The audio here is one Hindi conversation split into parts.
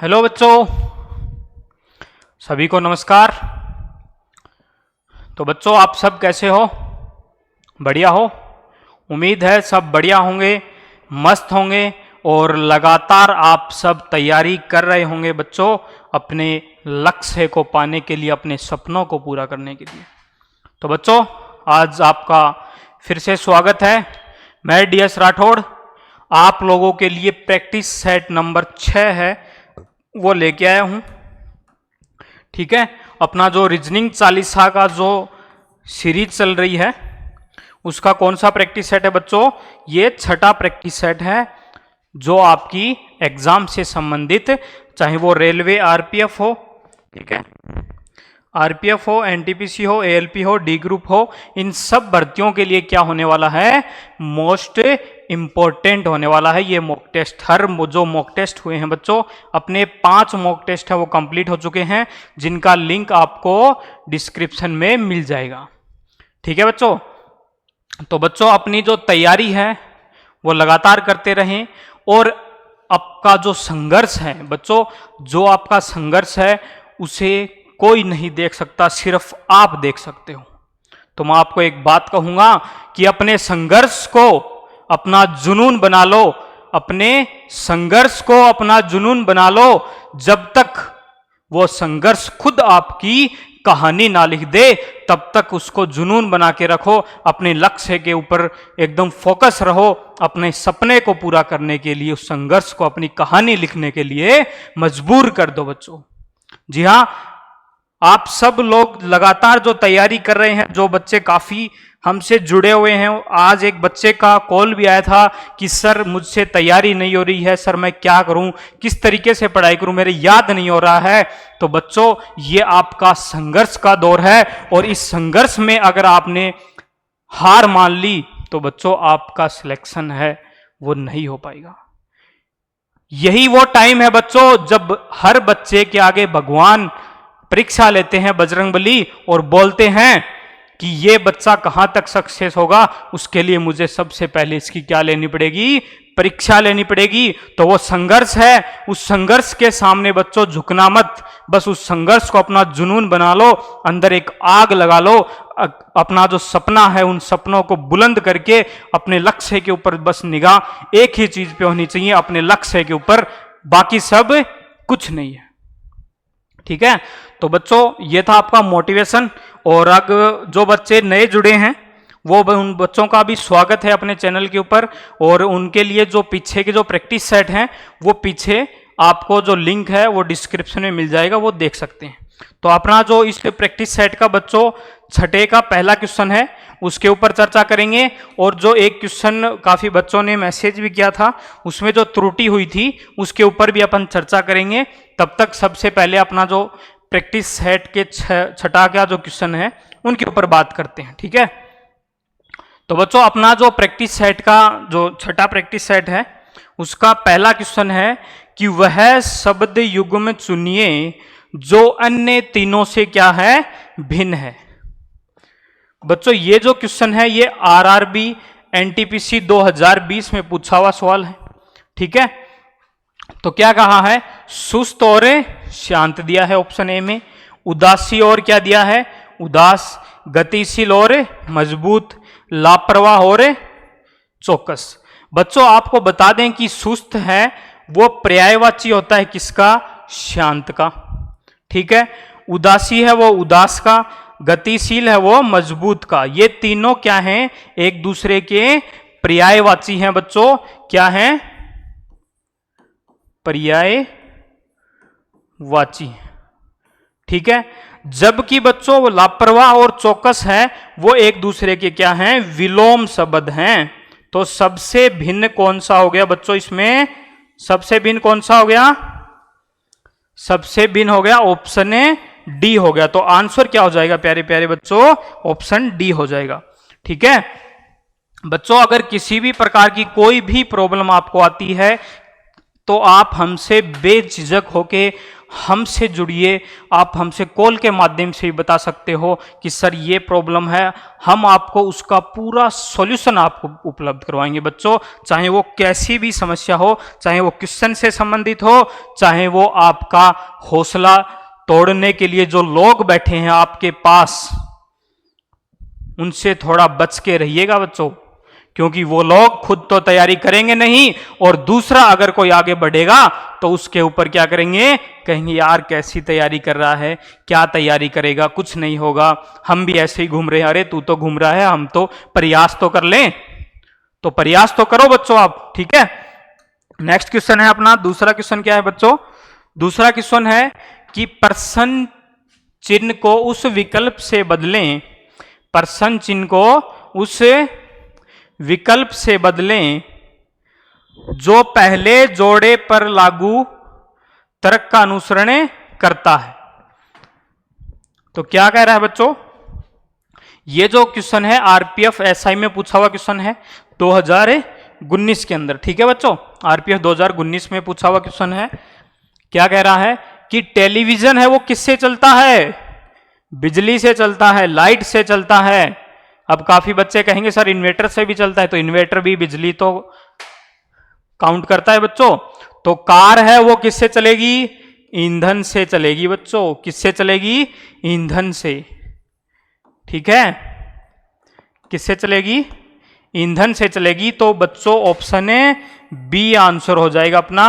हेलो बच्चों, सभी को नमस्कार। तो बच्चों आप सब कैसे हो? बढ़िया हो? उम्मीद है सब बढ़िया होंगे, मस्त होंगे और लगातार आप सब तैयारी कर रहे होंगे बच्चों अपने लक्ष्य को पाने के लिए, अपने सपनों को पूरा करने के लिए। तो बच्चों आज आपका फिर से स्वागत है। मैं DS राठौड़ आप लोगों के लिए प्रैक्टिस सेट नंबर 6 है वो लेके आया हूं। ठीक है, अपना जो रीजनिंग चालीसा का जो सीरीज चल रही है उसका कौन सा प्रैक्टिस सेट है बच्चों? ये 6ठा प्रैक्टिस सेट है जो आपकी एग्जाम से संबंधित, चाहे वो रेलवे आरपीएफ हो, ठीक है, आरपीएफ हो, एनटीपीसी हो, एएलपी हो, डी ग्रुप हो, इन सब भर्तियों के लिए क्या होने वाला है? मोस्ट इंपॉर्टेंट होने वाला है ये मॉक टेस्ट। हर जो मॉक टेस्ट हुए हैं बच्चों, अपने 5 मॉक टेस्ट है वो कंप्लीट हो चुके हैं, जिनका लिंक आपको डिस्क्रिप्शन में मिल जाएगा। ठीक है बच्चों, तो बच्चों अपनी जो तैयारी है वो लगातार करते रहें और आपका जो संघर्ष है बच्चों, जो आपका संघर्ष है उसे कोई नहीं देख सकता, सिर्फ आप देख सकते हो। तो मैं आपको एक बात कहूंगा कि अपने संघर्ष को अपना जुनून बना लो, अपने संघर्ष को अपना जुनून बना लो। जब तक वो संघर्ष खुद आपकी कहानी ना लिख दे तब तक उसको जुनून बना के रखो, अपने लक्ष्य के ऊपर एकदम फोकस रहो, अपने सपने को पूरा करने के लिए उस संघर्ष को अपनी कहानी लिखने के लिए मजबूर कर दो बच्चों। जी हाँ, आप सब लोग लगातार जो तैयारी कर रहे हैं, जो बच्चे काफी हमसे जुड़े हुए हैं, आज एक बच्चे का कॉल भी आया था कि सर मुझसे तैयारी नहीं हो रही है, सर मैं क्या करूं, किस तरीके से पढ़ाई करूं, मेरे याद नहीं हो रहा है। तो बच्चों ये आपका संघर्ष का दौर है और इस संघर्ष में अगर आपने हार मान ली तो बच्चों आपका सिलेक्शन है वो नहीं हो पाएगा। यही वो टाइम है बच्चों जब हर बच्चे के आगे भगवान परीक्षा लेते हैं, बजरंगबली, और बोलते हैं कि ये बच्चा कहां तक सक्सेस होगा, उसके लिए मुझे सबसे पहले इसकी क्या लेनी पड़ेगी? परीक्षा लेनी पड़ेगी। तो वो संघर्ष है, उस संघर्ष के सामने बच्चों झुकना मत, बस उस संघर्ष को अपना जुनून बना लो, अंदर एक आग लगा लो, अपना जो सपना है उन सपनों को बुलंद करके अपने लक्ष्य के ऊपर बस निगाह एक ही चीज पे होनी चाहिए, अपने लक्ष्य के ऊपर, बाकी सब कुछ नहीं है। ठीक है, तो बच्चों ये था आपका मोटिवेशन। और अगर जो बच्चे नए जुड़े हैं वो उन बच्चों का भी स्वागत है अपने चैनल के ऊपर, और उनके लिए जो पीछे के जो प्रैक्टिस सेट हैं वो पीछे आपको जो लिंक है वो डिस्क्रिप्शन में मिल जाएगा, वो देख सकते हैं। तो अपना जो इस प्रैक्टिस सेट का बच्चों 6ठे का पहला क्वेश्चन है उसके ऊपर चर्चा करेंगे, और जो एक क्वेश्चन काफी बच्चों ने मैसेज भी किया था उसमें जो त्रुटि हुई थी उसके ऊपर भी अपन चर्चा करेंगे। तब तक सबसे पहले अपना जो प्रैक्टिस सेट के 6ठा का जो क्वेश्चन है उनके ऊपर बात करते हैं। ठीक है, तो बच्चों अपना जो प्रैक्टिस सेट का जो 6ठा प्रैक्टिस सेट है उसका पहला क्वेश्चन है कि वह शब्द युग्म चुनिए जो अन्य तीनों से क्या है? भिन्न है। बच्चों ये जो क्वेश्चन है ये आरआरबी एनटीपीसी 2020 में पूछा हुआ सवाल है। ठीक है, तो क्या कहा है? सुस्त और शांत दिया है ऑप्शन ए में, उदासी और क्या दिया है? उदास, गतिशील और मजबूत, लापरवाह और चौकस। बच्चों आपको बता दें कि सुस्त है वो पर्यायवाची होता है किसका? शांत का। ठीक है, उदासी है वो उदास का, गतिशील है वो मजबूत का। ये तीनों क्या हैं? एक दूसरे के पर्यायवाची हैं बच्चों। क्या हैं? पर्यायवाची। ठीक है, जबकि बच्चों वो लापरवाह और चौकस है वो एक दूसरे के क्या हैं? विलोम शब्द हैं। तो सबसे भिन्न कौन सा हो गया बच्चों इसमें? सबसे भिन्न कौन सा हो गया? सबसे भिन्न हो गया ऑप्शन डी हो गया। तो आंसर क्या हो जाएगा प्यारे प्यारे बच्चों? ऑप्शन डी हो जाएगा। ठीक है बच्चों, अगर किसी भी प्रकार की कोई भी प्रॉब्लम आपको आती है तो आप हमसे बेझिझक होके हमसे जुड़िए, आप हमसे कॉल के माध्यम से भी बता सकते हो कि सर ये प्रॉब्लम है, हम आपको उसका पूरा सॉल्यूशन आपको उपलब्ध करवाएंगे बच्चों। चाहे वो कैसी भी समस्या हो, चाहे वो क्वेश्चन से संबंधित हो, चाहे वो आपका हौसला तोड़ने के लिए जो लोग बैठे हैं आपके पास, उनसे थोड़ा बच के रहिएगा बच्चों, क्योंकि वो लोग खुद तो तैयारी करेंगे नहीं, और दूसरा अगर कोई आगे बढ़ेगा तो उसके ऊपर क्या करेंगे, कहेंगे यार कैसी तैयारी कर रहा है, क्या तैयारी करेगा, कुछ नहीं होगा, हम भी ऐसे ही घूम रहे हैं, अरे तू तो घूम रहा है, हम तो प्रयास तो कर लें। तो प्रयास तो करो बच्चों आप, ठीक है। नेक्स्ट क्वेश्चन है अपना, दूसरा क्वेश्चन क्या है बच्चों, दूसरा क्वेश्चन है कि प्रश्न चिन्ह को उस विकल्प से बदलें, प्रश्न चिन्ह को उस विकल्प से बदलें जो पहले जोड़े पर लागू तर्क का अनुसरण करता है। तो क्या कह रहा है बच्चों, ये जो क्वेश्चन है आरपीएफ एसआई में पूछा हुआ क्वेश्चन है 2019 के अंदर, ठीक है बच्चों, आरपीएफ 2019 में पूछा हुआ क्वेश्चन है। क्या कह रहा है कि टेलीविजन है वो किससे चलता है, बिजली से चलता है, लाइट से चलता है। अब काफी बच्चे कहेंगे सर इन्वर्टर से भी चलता है, तो इन्वर्टर भी बिजली तो काउंट करता है बच्चों। तो कार है वो किससे चलेगी, ईंधन से चलेगी बच्चों, किससे चलेगी, ईंधन से, ठीक है, किससे चलेगी, ईंधन से चलेगी। तो बच्चों ऑप्शन ए बी आंसर हो जाएगा अपना,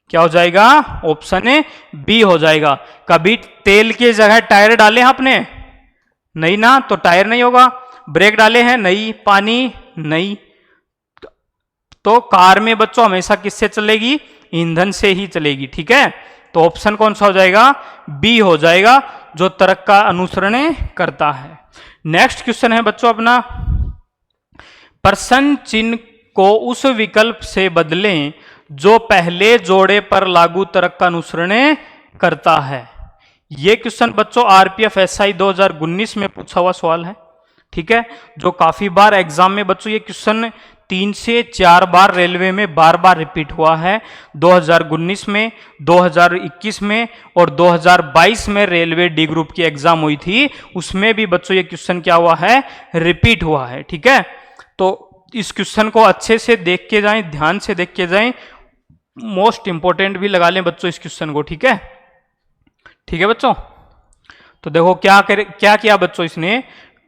क्या हो जाएगा, ऑप्शन ए बी हो जाएगा। कभी तेल की जगह टायर डाले हैं आपने, नहीं ना, तो टायर नहीं होगा। ब्रेक डाले हैं, नहीं। पानी, नहीं। तो कार में बच्चों हमेशा किससे चलेगी, ईंधन से ही चलेगी, ठीक है। तो ऑप्शन कौन सा हो जाएगा, बी हो जाएगा, जो तर्क का अनुसरण करता है। नेक्स्ट क्वेश्चन है बच्चों अपना, प्रश्न चिन्ह को उस विकल्प से बदलें जो पहले जोड़े पर लागू तर्क का अनुसरण करता है। यह क्वेश्चन बच्चों आरपीएफ एसआई 2019 में पूछा हुआ सवाल है, ठीक है, जो काफी बार एग्जाम में बच्चों ये क्वेश्चन 3 से 4 बार रेलवे में बार बार रिपीट हुआ है। 2019 में, 2021 में और 2022 में रेलवे डी ग्रुप की एग्जाम हुई थी, उसमें भी बच्चों ये क्वेश्चन क्या हुआ है, रिपीट हुआ है, ठीक है। तो इस क्वेश्चन को अच्छे से देख के जाएं, ध्यान से देख के जाएं, मोस्ट इंपॉर्टेंट भी लगा लें बच्चों इस क्वेश्चन को, ठीक है, ठीक है बच्चों। तो देखो क्या किया बच्चों, इसने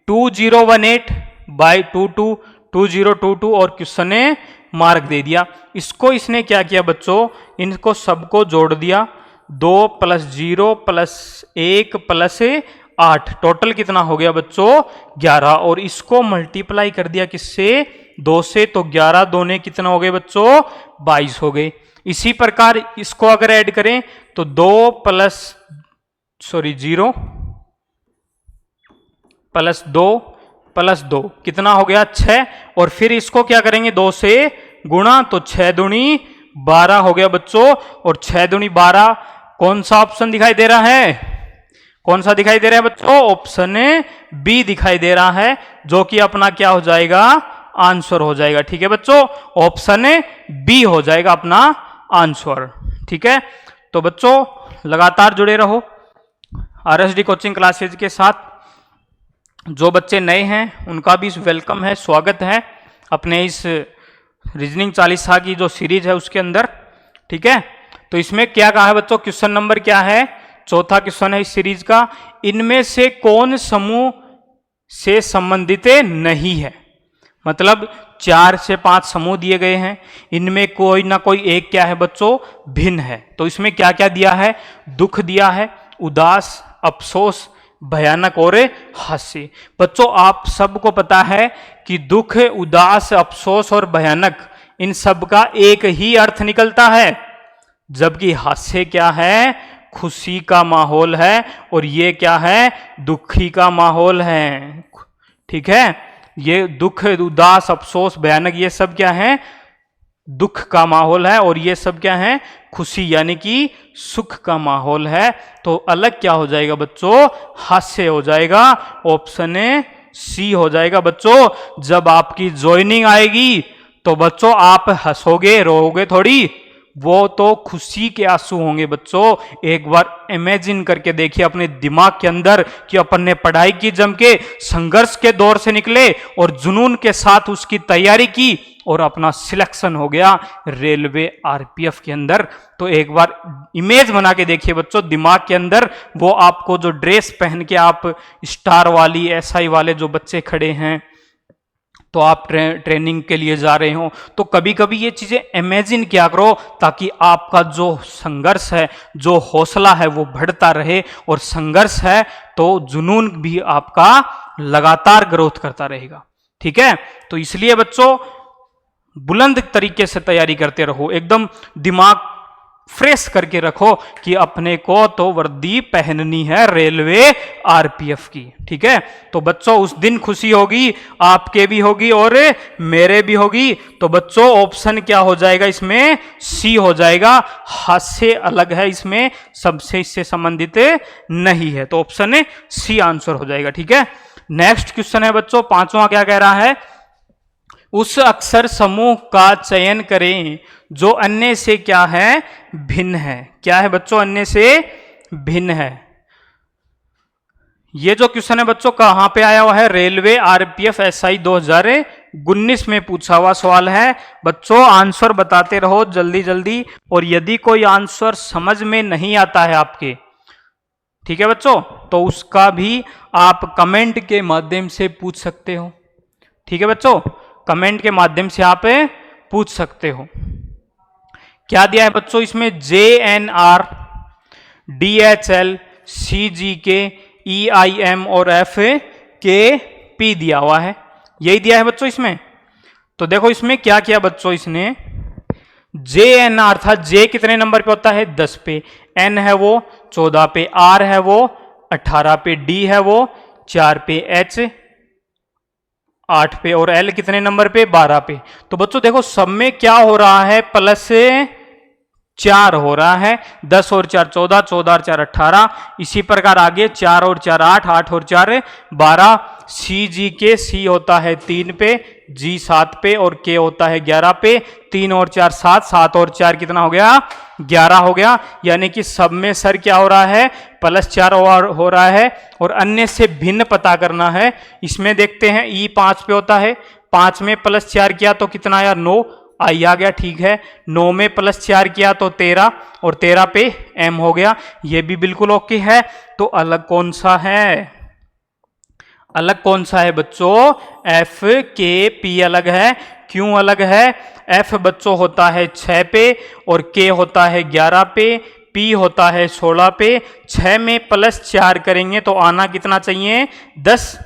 2018 बाई 2022 और क्वेश्चन ने मार्क दे दिया। इसको इसने क्या किया बच्चों, इनको सबको जोड़ दिया, 2 + 0 + 1 + 8, टोटल कितना हो गया बच्चों 11, और इसको मल्टीप्लाई कर दिया किससे, 2 से, तो 11 दूने कितना हो गए बच्चों 22 हो गए। इसी प्रकार इसको अगर ऐड करें तो 2 + 0 + 2 + 2 कितना हो गया 6, और फिर इसको क्या करेंगे 2 से गुणा, तो 6 दूनी 12 हो गया बच्चों, और 6 दूनी 12 कौन सा ऑप्शन दिखाई दे रहा है, कौन सा दिखाई दे रहा है बच्चों, ऑप्शन बी दिखाई दे रहा है, जो कि अपना क्या हो जाएगा, आंसर हो जाएगा, ठीक है बच्चों, ऑप्शन बी हो जाएगा अपना आंसर, ठीक है। तो बच्चों लगातार जुड़े रहो आरएसडी कोचिंग क्लासेज के साथ। जो बच्चे नए हैं उनका भी वेलकम है, स्वागत है अपने इस रीजनिंग चालीसा की जो सीरीज है उसके अंदर, ठीक है। तो इसमें क्या कहा है बच्चों, क्वेश्चन नंबर क्या है, चौथा क्वेश्चन है इस सीरीज का, इनमें से कौन समूह से संबंधित नहीं है। मतलब 4 से 5 समूह दिए गए हैं, इनमें कोई ना कोई एक क्या है बच्चों भिन्न है। तो इसमें क्या क्या दिया है, दुख दिया है, उदास, अफसोस, भयानक और हास्य। बच्चों आप सबको पता है कि दुख, उदास, अफसोस और भयानक इन सब का एक ही अर्थ निकलता है, जबकि हास्य क्या है, खुशी का माहौल है, और ये क्या है, दुखी का माहौल है, ठीक है। ये दुख, उदास, अफसोस, भयानक ये सब क्या है, दुख का माहौल है, और ये सब क्या है, खुशी यानी कि सुख का माहौल है। तो अलग क्या हो जाएगा बच्चों, हास्य हो जाएगा, ऑप्शन सी हो जाएगा बच्चों। जब आपकी ज्वाइनिंग आएगी तो बच्चों आप हंसोगे, रोओगे थोड़ी, वो तो खुशी के आंसू होंगे बच्चों। एक बार इमेजिन करके देखिए अपने दिमाग के अंदर कि अपन ने पढ़ाई की जम के, संघर्ष के दौर से निकले और जुनून के साथ उसकी तैयारी की और अपना सिलेक्शन हो गया रेलवे आरपीएफ के अंदर। तो एक बार इमेज बना के देखिए बच्चों दिमाग के अंदर, वो आपको जो ड्रेस पहन के आप स्टार वाली एसआई वाले जो बच्चे खड़े हैं तो आप ट्रेनिंग के लिए जा रहे हो, तो कभी कभी ये चीजें इमेजिन किया करो ताकि आपका जो संघर्ष है, जो हौसला है वो बढ़ता रहे, और संघर्ष है तो जुनून भी आपका लगातार ग्रोथ करता रहेगा। ठीक है, तो इसलिए बच्चों बुलंद तरीके से तैयारी करते रहो, एकदम दिमाग फ्रेश करके रखो कि अपने को तो वर्दी पहननी है रेलवे आरपीएफ की। ठीक है, तो बच्चों उस दिन खुशी होगी, आपके भी होगी और मेरे भी होगी। तो बच्चों ऑप्शन क्या हो जाएगा इसमें? सी हो जाएगा। हाथ से अलग है, इसमें सबसे इससे संबंधित नहीं है, तो ऑप्शन सी आंसर हो जाएगा। ठीक है, नेक्स्ट क्वेश्चन है बच्चों पांचवा, क्या कह रहा है? उस अक्षर समूह का चयन करें जो अन्य से क्या है? भिन्न है। क्या है बच्चों? अन्य से भिन्न है। ये जो क्वेश्चन है बच्चों कहां पे आया हुआ है? रेलवे आरपीएफ एसआई 2019 में पूछा हुआ सवाल है। बच्चों आंसर बताते रहो जल्दी जल्दी, और यदि कोई आंसर समझ में नहीं आता है आपके, ठीक है बच्चों, तो उसका भी आप कमेंट के माध्यम से पूछ सकते हो। ठीक है बच्चों, कमेंट के माध्यम से आप पूछ सकते हो। क्या दिया है बच्चों इसमें? JNR, DHL, CGK, EIM और FKP दिया हुआ है, यही दिया है बच्चों इसमें। तो देखो इसमें क्या किया बच्चों, इसने JNR था, J कितने नंबर पे होता है? 10 पे, N है वो 14 पे, R है वो 18 पे, D है वो 4 पे, H 8 पे और L कितने नंबर पे? 12 पे। तो बच्चों देखो सब में क्या हो रहा है? +4 हो रहा है। 10 और 4 14, 14 और 4 18, इसी प्रकार आगे 4 और 4 8, 8 और 4 12। CGK, C होता है 3 पे, G 7 पे और K होता है 11 पे। 3 और 4 7, 7 और 4 कितना हो गया? 11 हो गया। यानी कि सब में सर क्या हो रहा है? +4 हो रहा है। और अन्य से भिन्न पता करना है। इसमें देखते हैं E 5 पे होता है, 5 में +4 किया तो कितना आया? 9 आई आ गया। ठीक है, 9 में +4 किया तो 13 और 13 पे M हो गया, ये भी बिल्कुल ओके है। तो अलग कौन सा है? अलग कौन सा है बच्चों? FKP अलग है। क्यों अलग है? F बच्चों होता है 6 पे और K होता है 11 पे, P होता है 16 पे। 6 में +4 करेंगे तो आना कितना चाहिए? 10।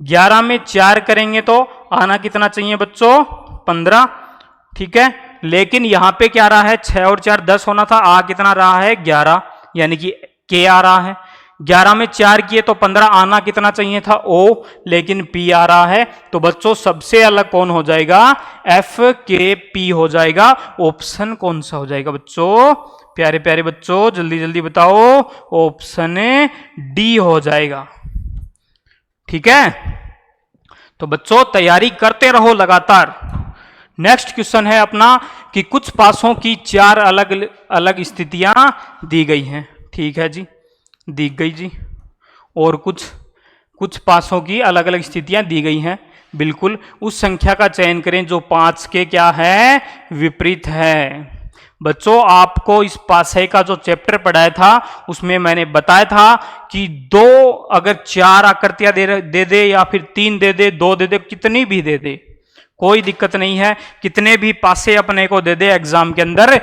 11 में 4 करेंगे तो आना कितना चाहिए बच्चों? 15। ठीक है, लेकिन यहां पे क्या रहा है? 6 और 4 10 होना था, आ कितना रहा है? 11, यानी कि K आ रहा है। 11 में 4 किए तो 15, आना कितना चाहिए था? O, लेकिन P आ रहा है। तो बच्चों सबसे अलग कौन हो जाएगा? FKP हो जाएगा। ऑप्शन कौन सा हो जाएगा बच्चों? प्यारे प्यारे बच्चों जल्दी जल्दी बताओ, ऑप्शन D हो जाएगा। ठीक है, तो बच्चों तैयारी करते रहो लगातार। नेक्स्ट क्वेश्चन है अपना कि कुछ पासों की 4 अलग अलग स्थितियां दी गई हैं। ठीक है जी, दी गई जी। और कुछ पासों की अलग अलग स्थितियां दी गई हैं। बिल्कुल, उस संख्या का चयन करें जो 5 के क्या है? विपरीत है। बच्चों आपको इस पासे का जो चैप्टर पढ़ाया था उसमें मैंने बताया था कि 2 अगर 4 आकृतियां दे दे या फिर 3 दे दे, 2 दे दे, कितनी भी दे दे, कोई दिक्कत नहीं है। कितने भी पासे अपने को दे दे एग्जाम के अंदर,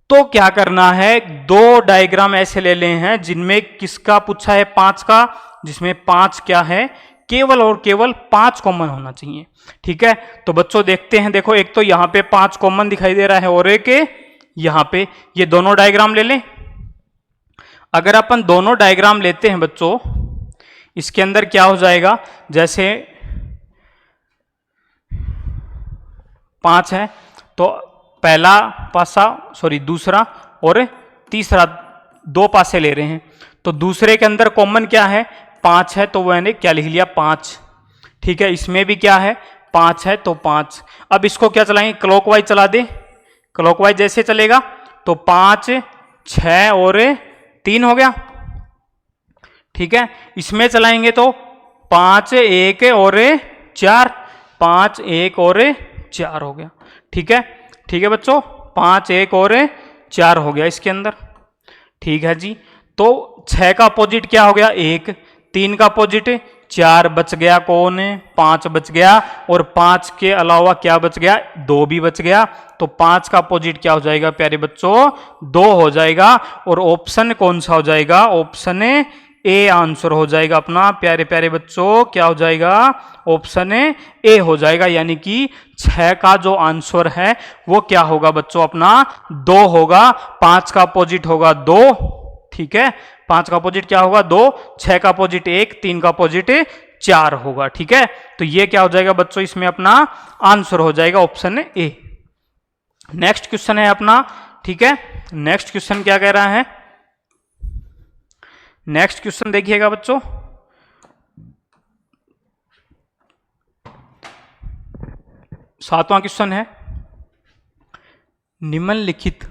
तो क्या करना है? 2 डायग्राम ऐसे ले ले हैं जिनमें किसका पूछा है? 5 का, जिसमें 5 क्या है? केवल और केवल 5 कॉमन होना चाहिए। ठीक है, तो बच्चों देखते हैं। देखो एक तो यहां पे 5 कॉमन दिखाई दे रहा है और एक यहां पे, ये दोनों डायग्राम ले लें। अगर अपन दोनों डायग्राम लेते हैं बच्चों, इसके अंदर क्या हो जाएगा? जैसे 5 है तो पहला पासा, सॉरी दूसरा और तीसरा, 2 पासे ले रहे हैं, तो दूसरे के अंदर कॉमन क्या है? 5 है, तो मैंने क्या लिख लिया? 5। ठीक है, इसमें भी क्या है? 5 है तो 5। अब इसको क्या चलाएंगे? क्लॉकवाइज चला दे। क्लॉकवाइज जैसे चलेगा तो 5 6 और 3 हो गया, ठीक है। इसमें चलाएंगे तो 5 1 और 4, 5 1 और 4 हो गया, ठीक है। ठीक है बच्चों, 5 1 और 4 हो गया इसके अंदर, ठीक है जी। तो 6 का अपोजिट क्या हो गया 1, 3 का अपोजिट 4, बच गया कौन, 5 बच गया, और 5 के अलावा क्या बच गया, 2 भी बच गया। तो 5 का अपोजिट क्या हो जाएगा प्यारे बच्चों, 2 हो जाएगा, और ऑप्शन कौन सा हो जाएगा, ऑप्शन ए आंसर हो जाएगा अपना प्यारे प्यारे बच्चों, क्या हो जाएगा, ऑप्शन ए हो जाएगा। यानी कि 6 का जो आंसर है वो क्या होगा बच्चों, अपना 2 होगा। 5 का अपोजिट होगा 2, ठीक है, 5 का अपोजिट क्या होगा 2, 6 का अपोजिट 1, 3 का अपोजिट 4 होगा, ठीक है। तो ये क्या हो जाएगा बच्चों, इसमें अपना आंसर हो जाएगा ऑप्शन ए। नेक्स्ट क्वेश्चन है अपना, ठीक है। नेक्स्ट क्वेश्चन क्या कह रहा है, नेक्स्ट क्वेश्चन देखिएगा बच्चों, सातवां क्वेश्चन है, निम्नलिखित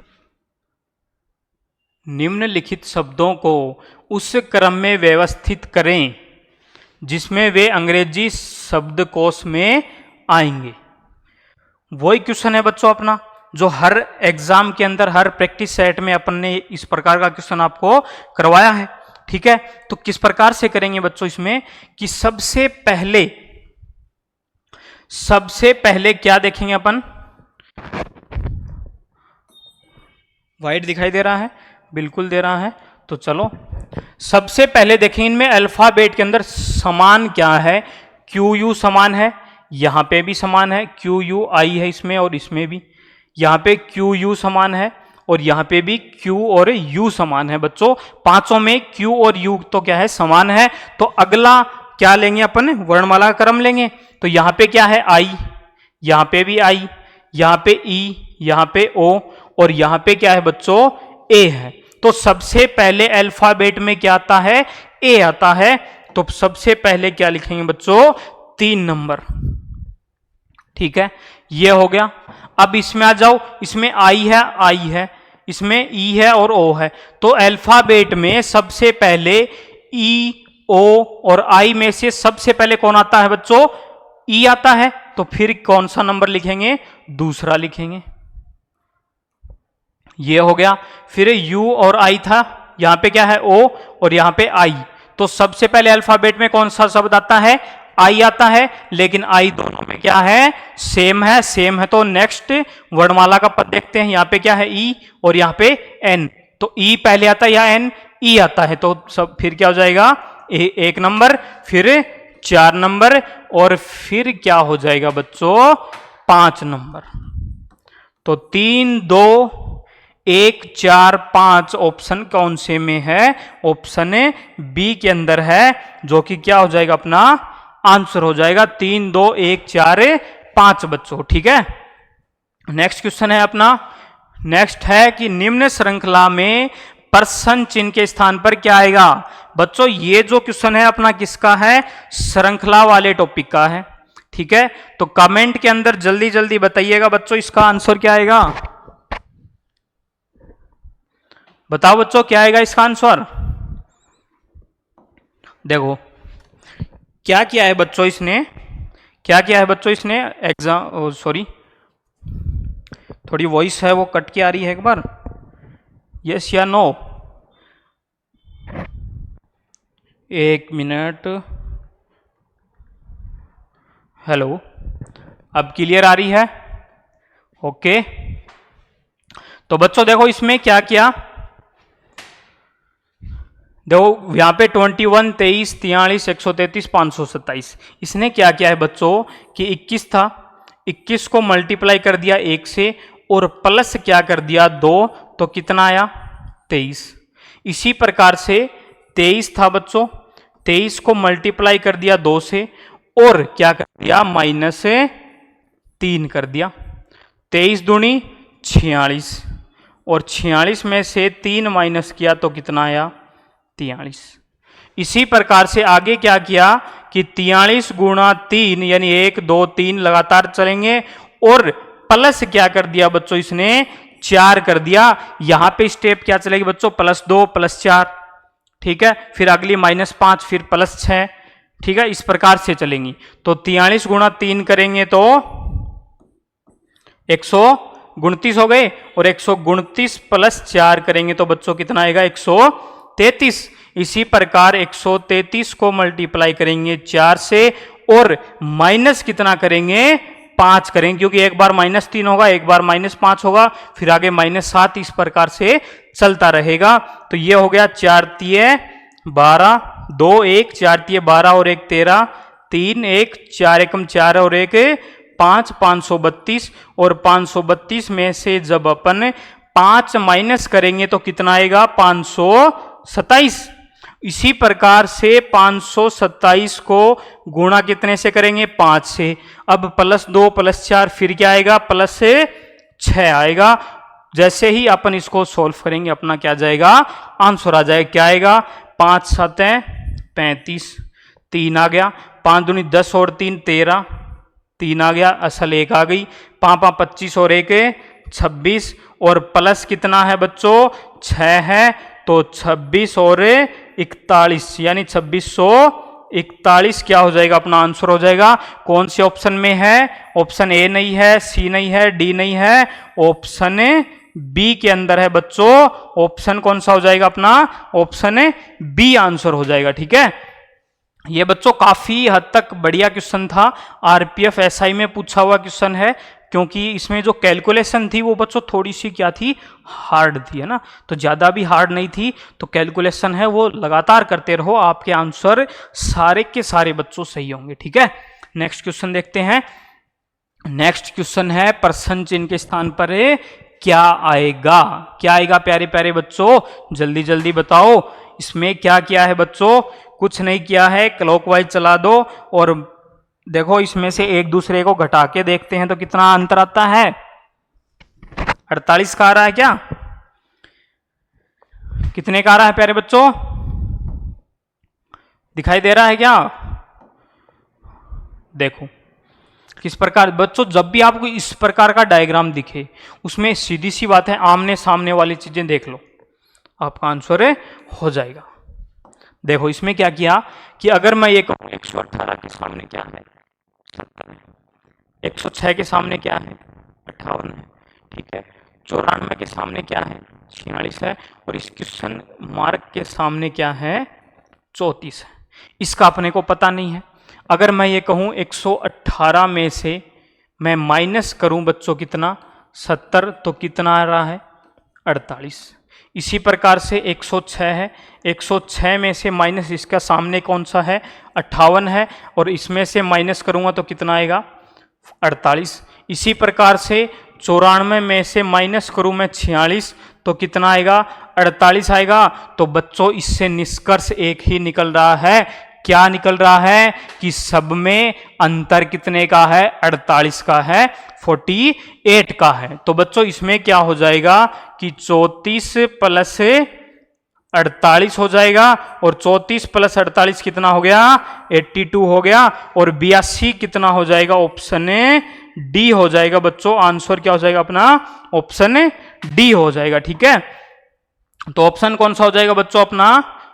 शब्दों को उस क्रम में व्यवस्थित करें जिसमें वे अंग्रेजी शब्दकोश में आएंगे। वही क्वेश्चन है बच्चों अपना, जो हर एग्जाम के अंदर, हर प्रैक्टिस सेट में अपन ने इस प्रकार का क्वेश्चन आपको करवाया है, ठीक है। तो किस प्रकार से करेंगे बच्चों इसमें, कि सबसे पहले क्या देखेंगे अपन, वाइट दिखाई दे रहा है, बिल्कुल दे रहा है, तो चलो सबसे पहले देखें इनमें अल्फाबेट के अंदर समान क्या है। क्यू यू समान है, यहां पे भी समान है, क्यू यू आई है इसमें और इसमें भी, यहां पे क्यू यू समान है और यहां पे भी Q और U समान है बच्चों। पांचों में Q और U तो क्या है, समान है। तो अगला क्या लेंगे अपन, वर्णमाला का क्रम लेंगे। तो यहां पे क्या है I, यहां पे भी I, यहां पे E, यहां पे O, और यहां पे क्या है बच्चों, A है। तो सबसे पहले अल्फाबेट में क्या आता है, A आता है। तो सबसे पहले क्या लिखेंगे बच्चों, 3 नंबर, ठीक है, ये हो गया। अब इसमें आ जाओ, इसमें आई है, इसमें ई है और ओ है। तो अल्फाबेट में सबसे पहले ई, ओ और आई में से सबसे पहले कौन आता है बच्चों, ई आता है। तो फिर कौन सा नंबर लिखेंगे, दूसरा लिखेंगे, ये हो गया। फिर यू और आई था, यहां पे क्या है ओ और यहां पे आई। तो सबसे पहले अल्फाबेट में कौन सा शब्द आता है, आई आता है, लेकिन आई दोनों में क्या है, सेम है। तो नेक्स्ट वर्णमाला का पद देखते हैं, यहां पे क्या है ई और यहां पे एन। तो ई पहले आता है या एन, ई आता है। तो सब फिर क्या हो जाएगा, 1 नंबर, फिर 4 नंबर, और फिर क्या हो जाएगा बच्चों, 5 नंबर। तो 3 2 1 4 5 ऑप्शन कौन से में है, ऑप्शन बी के अंदर है, जो कि क्या हो जाएगा, अपना आंसर हो जाएगा 3 2 1 4 5 बच्चों, ठीक है। नेक्स्ट क्वेश्चन है अपना, नेक्स्ट है कि निम्न श्रृंखला में प्रश्न चिन्ह के स्थान पर क्या आएगा। बच्चों ये जो क्वेश्चन है अपना किसका है, श्रृंखला वाले टॉपिक का है, ठीक है। तो कमेंट के अंदर जल्दी जल्दी बताइएगा बच्चों, इसका आंसर क्या आएगा, बताओ बच्चों क्या आएगा इसका आंसर। देखो क्या किया है बच्चों इसने, क्या किया है बच्चों इसने, एग्जाम सॉरी थोड़ी वॉइस है वो कट के आ रही है, एक बार यस या नो, 1 मिनट, हेलो, अब क्लियर आ रही है, ओके। तो बच्चों देखो इसमें क्या किया, देखो यहाँ पे 21 23 43 133 527, इसने क्या किया है बच्चों कि 21 था, 21 को मल्टीप्लाई कर दिया 1 से और प्लस क्या कर दिया 2, तो कितना आया 23। इसी प्रकार से 23 था बच्चों, 23 को मल्टीप्लाई कर दिया 2 से और क्या कर दिया -3 कर दिया, 23 दूनी 46, और 46 में से 3 माइनस किया तो कितना आया 43। इसी प्रकार से आगे क्या किया कि 43 गुणा 3 यानी 1 2 3 लगातार चलेंगे, और प्लस क्या कर दिया बच्चों, इसने 4 कर दिया। यहां पे स्टेप क्या चलेगी बच्चों, +2 +4, ठीक है। फिर अगली -5, फिर +6, ठीक है। इस प्रकार से चलेंगी। तो 43 गुणा 3 करेंगे तो 129 हो गए, और 129 + 4 करेंगे तो बच्चों कितना आएगा, 133। इसी प्रकार 133 को मल्टीप्लाई करेंगे 4 से, और माइनस कितना करेंगे, 5 करेंगे, क्योंकि एक बार -3 होगा, एक बार -5 होगा, फिर आगे -7, इस प्रकार से चलता रहेगा। तो ये हो गया 4 तिये 12, 2 1, 4 तिये 12 और 1 13, 3 1, 4 एकम 4 और 1 5, 532, और 532 में से जब अपन 5 माइनस करेंगे तो कितना आएगा, 527। इसी प्रकार से 527 को गुणा कितने से करेंगे, 5 से। अब +2 + 4, फिर क्या आएगा, +6 आएगा। जैसे ही अपन इसको सॉल्व करेंगे अपना क्या जाएगा, आंसर आ जाएगा। क्या आएगा, 5 7 35, 3 आ गया, 5 दूनी 10 और 3 13, 3 आ गया, असल 1 आ गई, 5 5 25 और 1 26, और प्लस कितना है बच्चों, 6 है, तो 26 और 41, यानी 2641 क्या हो जाएगा, अपना आंसर हो जाएगा। कौन से ऑप्शन में है, ऑप्शन ए नहीं है, सी नहीं है, डी नहीं है, ऑप्शन बी के अंदर है बच्चों। ऑप्शन कौन सा हो जाएगा अपना, ऑप्शन बी आंसर हो जाएगा, ठीक है। ये बच्चों काफी हद तक बढ़िया क्वेश्चन था, आरपीएफ एसआई में पूछा हुआ क्वेश्चन है, क्योंकि इसमें जो कैलकुलेशन थी वो बच्चों थोड़ी सी क्या थी, हार्ड थी, है ना। तो ज्यादा भी हार्ड नहीं थी, तो कैलकुलेशन है वो लगातार करते रहो, आपके आंसर सारे के सारे बच्चों सही होंगे, ठीक है। नेक्स्ट क्वेश्चन देखते हैं। नेक्स्ट क्वेश्चन है, प्रश्न चिन्ह के स्थान पर क्या आएगा, क्या आएगा प्यारे प्यारे बच्चों, जल्दी जल्दी बताओ। इसमें क्या किया है बच्चों, कुछ नहीं किया है, क्लॉकवाइज चला दो, और देखो इसमें से एक दूसरे को घटा के देखते हैं तो कितना अंतर आता है, 48 का आ रहा है क्या, कितने का आ रहा है प्यारे बच्चों, दिखाई दे रहा है क्या, देखो किस प्रकार बच्चों, जब भी आपको इस प्रकार का डायग्राम दिखे उसमें सीधी सी बात है, आमने सामने वाली चीजें देख लो, आपका आंसर हो जाएगा। देखो इसमें क्या किया कि अगर मैं ये कहूं 118 के सामने क्या है, 106 के सामने क्या है, 58 है, ठीक है। 94 के सामने क्या है, 46 है, और इस क्वेश्चन मार्क के सामने क्या है, 34 है। इसका अपने को पता नहीं है। अगर मैं ये कहूं 118 में से मैं माइनस करूं बच्चों कितना, 70, तो कितना आ रहा है, 48। इसी प्रकार से 106 है, 106 में से माइनस इसका सामने कौन सा है, 58 है, और इसमें से माइनस करूंगा तो कितना आएगा, 48। इसी प्रकार से 94 में से माइनस करूं मैं 46 तो कितना आएगा, 48 आएगा। तो बच्चों इससे निष्कर्ष एक ही निकल रहा है, क्या निकल रहा है कि सब में अंतर कितने का है, 48 का है, 48 का है। तो बच्चों इसमें क्या हो जाएगा कि 34 + 48 हो जाएगा, और 34 + 48 कितना हो गया, 82 हो गया, और 82 कितना हो जाएगा, ऑप्शन डी हो जाएगा बच्चों। आंसर क्या हो जाएगा अपना, ऑप्शन डी हो जाएगा, ठीक है। तो ऑप्शन कौन सा हो जाएगा बच्चों अपना,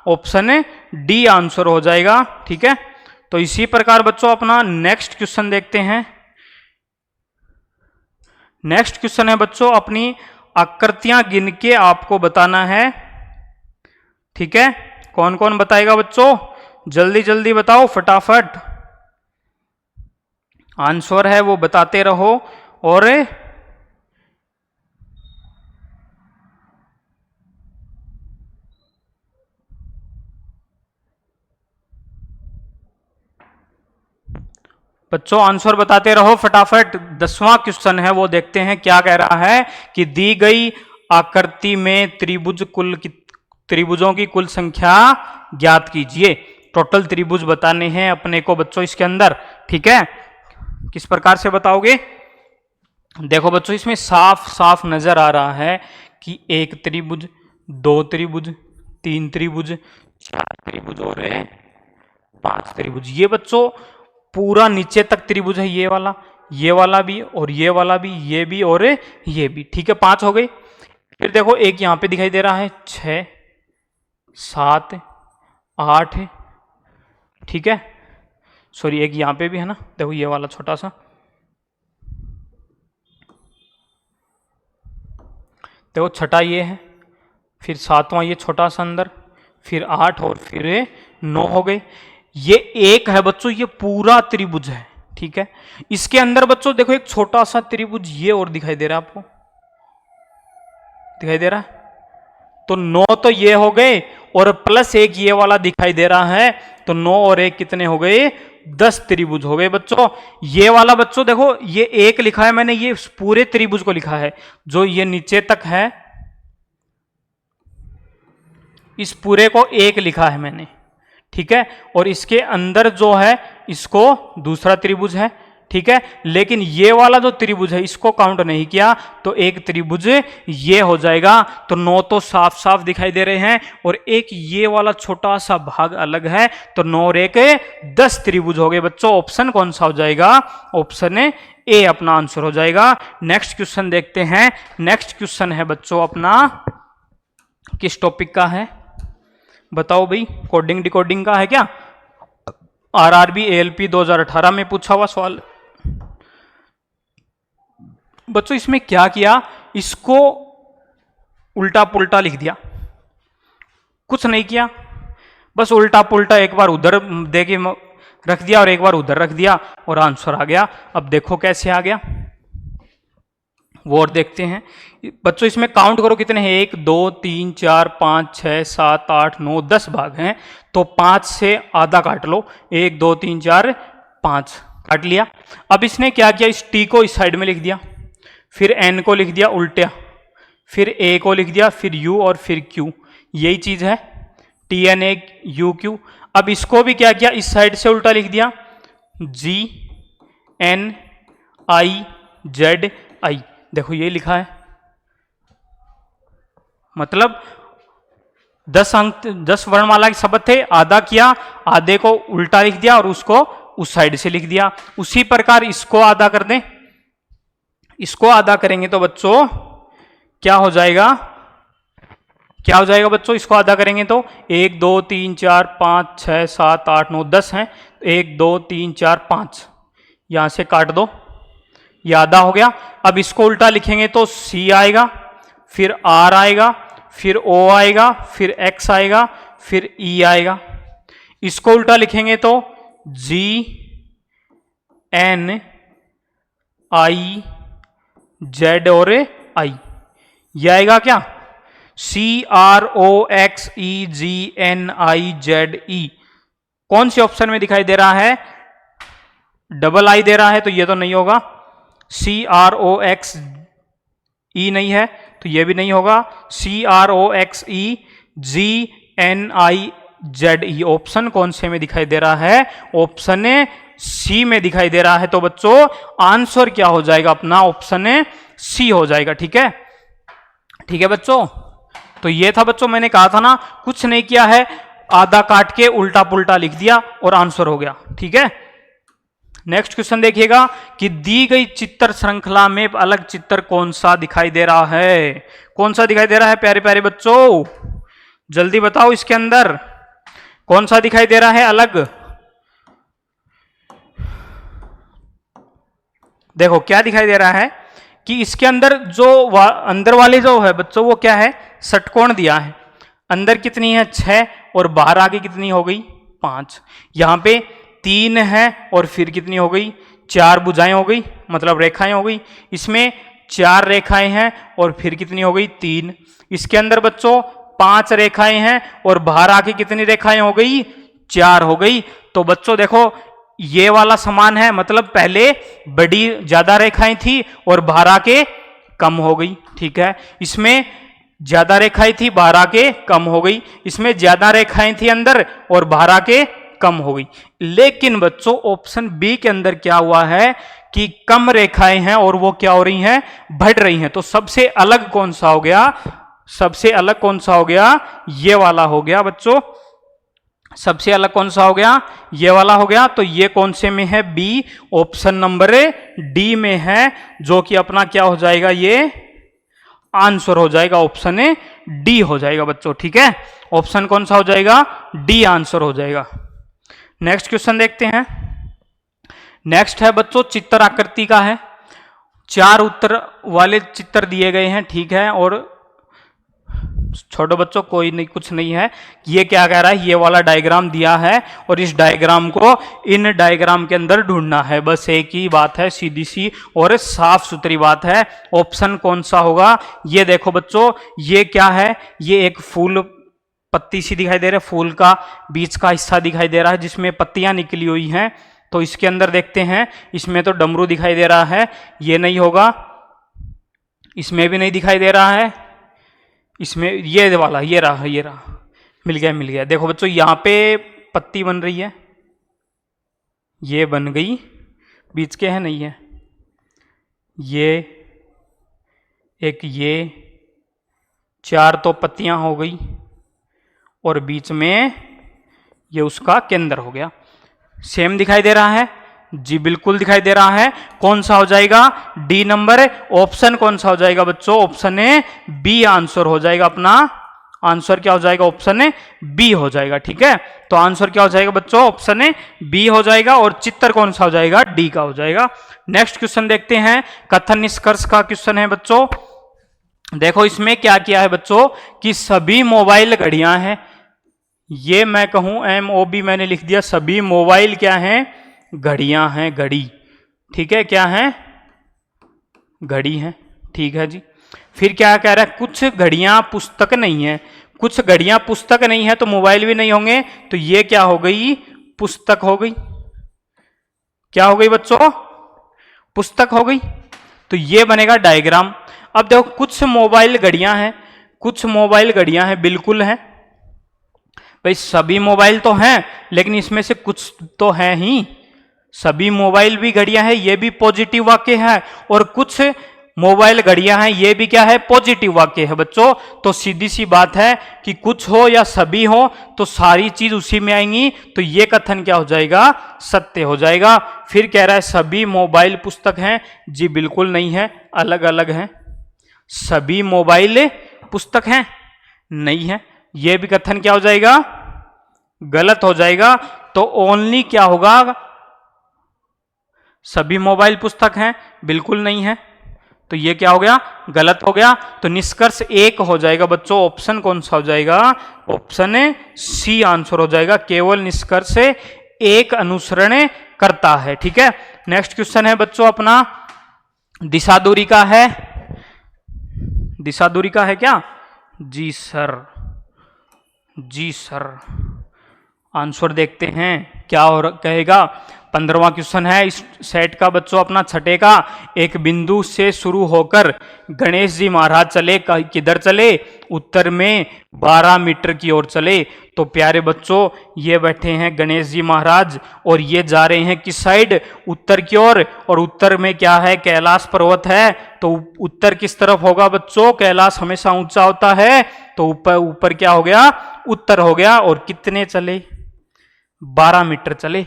ऑप्शन डी आंसर हो जाएगा, ठीक है। तो इसी प्रकार बच्चों अपना नेक्स्ट क्वेश्चन देखते हैं। नेक्स्ट क्वेश्चन है बच्चों, अपनी आकृतियां गिन के आपको बताना है, ठीक है। कौन कौन बताएगा बच्चों, जल्दी जल्दी बताओ फटाफट, आंसर है वो बताते रहो। और बच्चों आंसर बताते रहो फटाफट। 10वां क्वेश्चन है वो देखते हैं क्या कह रहा है कि दी गई आकृति में त्रिभुजों की कुल संख्या ज्ञात कीजिए। टोटल त्रिभुज बताने हैं अपने को बच्चों इसके अंदर, ठीक है। किस प्रकार से बताओगे, देखो बच्चों इसमें साफ साफ नजर आ रहा है कि 1 त्रिभुज, 2 त्रिभुज, 3 त्रिभुज, 4 त्रिभुज और 5 त्रिभुज। ये बच्चों पूरा नीचे तक त्रिभुज है, ये वाला, ये वाला भी और ये वाला भी, ये भी और ये भी, ठीक है 5 हो गई। फिर देखो एक यहां पे दिखाई दे रहा है 6 7 8, ठीक है, सॉरी एक यहां पे भी है ना, देखो ये वाला छोटा सा, देखो छठा ये है, फिर 7वां ये छोटा सा अंदर, फिर 8 और फिर 9 हो गए। ये एक है बच्चों, ये पूरा त्रिभुज है, ठीक है। इसके अंदर बच्चों देखो एक छोटा सा त्रिभुज ये और दिखाई दे रहा है, आपको दिखाई दे रहा है, तो 9 तो ये हो गए और प्लस एक ये वाला दिखाई दे रहा है, तो 9 और 1 कितने हो गए, 10 त्रिभुज हो गए बच्चों। ये वाला बच्चों देखो ये एक लिखा है मैंने, ये पूरे त्रिभुज को लिखा है, जो ये नीचे तक है इस पूरे को एक लिखा है मैंने, ठीक है, और इसके अंदर जो है इसको दूसरा त्रिभुज है, ठीक है, लेकिन ये वाला जो त्रिभुज है इसको काउंट नहीं किया, तो एक त्रिभुज ये हो जाएगा। तो 9 तो साफ साफ दिखाई दे रहे हैं और एक ये वाला छोटा सा भाग अलग है, तो 9 और 1 10 त्रिभुज हो गए बच्चों। ऑप्शन कौन सा हो जाएगा, ऑप्शन ए अपना आंसर हो जाएगा। नेक्स्ट क्वेश्चन देखते हैं। नेक्स्ट क्वेश्चन है बच्चों अपना किस टॉपिक का है बताओ भाई, कोडिंग डिकोडिंग का है क्या, आरआरबी एएलपी 2018 में पूछा हुआ सवाल। बच्चों इसमें क्या किया, इसको उल्टा पुल्टा लिख दिया, कुछ नहीं किया, बस उल्टा पुल्टा एक बार उधर दे के रख दिया और एक बार उधर रख दिया और आंसर आ गया। अब देखो कैसे आ गया वो और देखते हैं बच्चों। इसमें काउंट करो कितने हैं, 1 2 3 4 5 6 7 8 9 10 भाग हैं, तो 5 से आधा काट लो, 1 2 3 4 5 काट लिया। अब इसने क्या किया, इस टी को इस साइड में लिख दिया, फिर एन को लिख दिया उल्टा, फिर ए को लिख दिया, फिर यू और फिर क्यू, यही चीज है T N A U Q. अब इसको भी क्या किया, इस साइड से उल्टा लिख दिया, जी एन आई जेड आई, देखो ये लिखा है, मतलब 10 अंक 10 वर्णमाला के शब्द थे, आधा किया, आधे को उल्टा लिख दिया और उसको उस साइड से लिख दिया। उसी प्रकार इसको आधा कर दें, इसको आधा करेंगे तो बच्चों क्या हो जाएगा, क्या हो जाएगा बच्चों, इसको आधा करेंगे तो 1 2 3 4 5 6 7 8 9 10 हैं, 1 2 3 4 5 यहां से काट दो, ये आधा हो गया। अब इसको उल्टा लिखेंगे तो सी आएगा, फिर आर आएगा, फिर ओ आएगा, फिर एक्स आएगा, फिर ई आएगा। इसको उल्टा लिखेंगे तो जी एन आई जेड और आई, ये आएगा क्या, C R O X E G N I Z E. कौन से ऑप्शन में दिखाई दे रहा है, डबल आई दे रहा है, तो ये तो नहीं होगा, सी आर ओ एक्स ई नहीं है तो ये भी नहीं होगा, C R O X E G N I Z E. Option कौन से में दिखाई दे रहा है, ऑप्शन सी में दिखाई दे रहा है। तो बच्चों आंसर क्या हो जाएगा अपना, ऑप्शन सी हो जाएगा, ठीक है, ठीक है बच्चों। तो ये था बच्चों, मैंने कहा था ना कुछ नहीं किया है, आधा काट के उल्टा पुल्टा लिख दिया और आंसर हो गया, ठीक है। नेक्स्ट क्वेश्चन देखिएगा कि दी गई चित्र श्रृंखला में अलग चित्र कौन सा दिखाई दे रहा है, कौन सा दिखाई दे रहा है प्यारे प्यारे बच्चों, जल्दी बताओ, इसके अंदर कौन सा दिखाई दे रहा है अलग। देखो क्या दिखाई दे रहा है कि इसके अंदर जो अंदर वाले जो है बच्चों वो क्या है, षटकोण दिया है, अंदर कितनी है 6 और बाहर आगे कितनी हो गई 5, यहां पे 3 है और फिर कितनी हो गई 4 भुजाएं हो गई, मतलब रेखाएं हो गई, इसमें 4 रेखाएं हैं और फिर कितनी हो गई 3। इसके अंदर बच्चों 5 रेखाएं हैं और बाहर आके कितनी रेखाएं हो गई 4 हो गई। तो बच्चों देखो ये वाला समान है, मतलब पहले बड़ी ज्यादा रेखाएं थी और बाहर आके कम हो गई, ठीक है, इसमें ज्यादा रेखाएं थी बाहर आके कम हो गई, इसमें ज्यादा रेखाएं थी अंदर और बाहर आके कम हो गई। लेकिन बच्चों ऑप्शन बी के अंदर क्या हुआ है कि कम रेखाएं हैं और वो क्या हो रही हैं, बढ़ रही हैं। तो सबसे अलग कौन सा हो गया, सबसे अलग कौन सा हो गया, ये वाला हो गया बच्चों, सबसे अलग कौन सा हो गया, ये वाला हो गया। तो ये कौन से में है, बी, ऑप्शन नंबर डी में है, जो कि अपना क्या हो जाएगा, ये आंसर हो जाएगा, ऑप्शन ए डी हो जाएगा बच्चों। ठीक है, ऑप्शन कौन सा हो जाएगा, डी आंसर हो जाएगा। नेक्स्ट क्वेश्चन देखते हैं। नेक्स्ट है बच्चों चित्र आकृति का है, 4 उत्तर वाले चित्र दिए गए हैं। ठीक है, और छोटे बच्चों कोई नहीं, कुछ नहीं है। ये क्या कह रहा है, ये वाला डायग्राम दिया है और इस डायग्राम को इन डायग्राम के अंदर ढूंढना है। बस एक ही बात है, सीधी सी और साफ सुथरी बात है। ऑप्शन कौन सा होगा, ये देखो बच्चों, ये क्या है, ये एक फूल पत्ती सी दिखाई दे रहा है, फूल का बीच का हिस्सा दिखाई दे रहा है जिसमें पत्तियां निकली हुई हैं। तो इसके अंदर देखते हैं, इसमें तो डमरू दिखाई दे रहा है, ये नहीं होगा, इसमें भी नहीं दिखाई दे रहा है, इसमें ये वाला, ये रहा, ये रहा, मिल गया मिल गया। देखो बच्चों यहाँ पे पत्ती बन रही है, ये बन गई, बीच के है नहीं है, ये एक, ये 4 तो पत्तियां हो गई और बीच में ये उसका केंद्र हो गया। सेम दिखाई दे रहा है जी, बिल्कुल दिखाई दे रहा है। कौन सा हो जाएगा, डी नंबर, ऑप्शन कौन सा हो जाएगा बच्चों, ऑप्शन ए बी आंसर हो जाएगा। अपना आंसर क्या हो जाएगा, ऑप्शन ए बी हो जाएगा। ठीक है, तो आंसर क्या हो जाएगा बच्चों, ऑप्शन ए बी हो जाएगा और चित्र कौन सा हो जाएगा, डी का हो जाएगा। नेक्स्ट क्वेश्चन देखते हैं, कथन निष्कर्ष का क्वेश्चन है बच्चों। देखो इसमें क्या किया है बच्चों कि सभी मोबाइल घड़ियां हैं, ये मैं कहूं MOB मैंने लिख दिया, सभी मोबाइल क्या हैं, घड़ियां हैं, घड़ी। ठीक है, क्या है, घड़ी है। ठीक है जी, फिर क्या कह रहा है, कुछ घड़ियां पुस्तक नहीं है, कुछ घड़ियां पुस्तक नहीं है तो मोबाइल भी नहीं होंगे, तो ये क्या हो गई, पुस्तक हो गई। क्या हो गई बच्चों, पुस्तक हो गई। तो ये बनेगा डायग्राम। अब देखो कुछ मोबाइल घड़ियां हैं, कुछ मोबाइल घड़ियां हैं, बिल्कुल है भाई, सभी मोबाइल तो हैं लेकिन इसमें से कुछ तो है ही, सभी मोबाइल भी घड़ियां हैं, ये भी पॉजिटिव वाक्य है, और कुछ मोबाइल घड़ियां हैं, ये भी क्या है, पॉजिटिव वाक्य है बच्चों। तो सीधी सी बात है कि कुछ हो या सभी हो तो सारी चीज उसी में आएंगी, तो ये कथन क्या हो जाएगा, सत्य हो जाएगा। फिर कह रहा है सभी मोबाइल पुस्तक हैं, जी बिल्कुल नहीं है, अलग अलग हैं। सभी मोबाइल पुस्तक हैं, नहीं है, ये भी कथन क्या हो जाएगा, गलत हो जाएगा। तो ओनली क्या होगा, सभी मोबाइल पुस्तक हैं, बिल्कुल नहीं है, तो ये क्या हो गया, गलत हो गया। तो निष्कर्ष 1 हो जाएगा बच्चों, ऑप्शन कौन सा हो जाएगा, ऑप्शन सी आंसर हो जाएगा। केवल निष्कर्ष 1 अनुसरण करता है। ठीक है, नेक्स्ट क्वेश्चन है बच्चों अपना दिशा दूरी का है, दिशा दूरी का है क्या, जी सर, जी सर। आंसर देखते हैं क्या और कहेगा। 15वां क्वेश्चन है इस सेट का बच्चों अपना, छठे का। एक बिंदु से शुरू होकर गणेश जी महाराज चले, किधर चले, उत्तर में 12 मीटर की ओर चले। तो प्यारे बच्चों ये बैठे हैं गणेश जी महाराज और ये जा रहे हैं किस साइड, उत्तर की ओर, और उत्तर में क्या है, कैलाश पर्वत है। तो उत्तर किस तरफ होगा बच्चों, कैलाश हमेशा ऊंचा होता है, तो ऊपर ऊपर क्या हो गया, उत्तर हो गया। और कितने चले, 12 मीटर चले।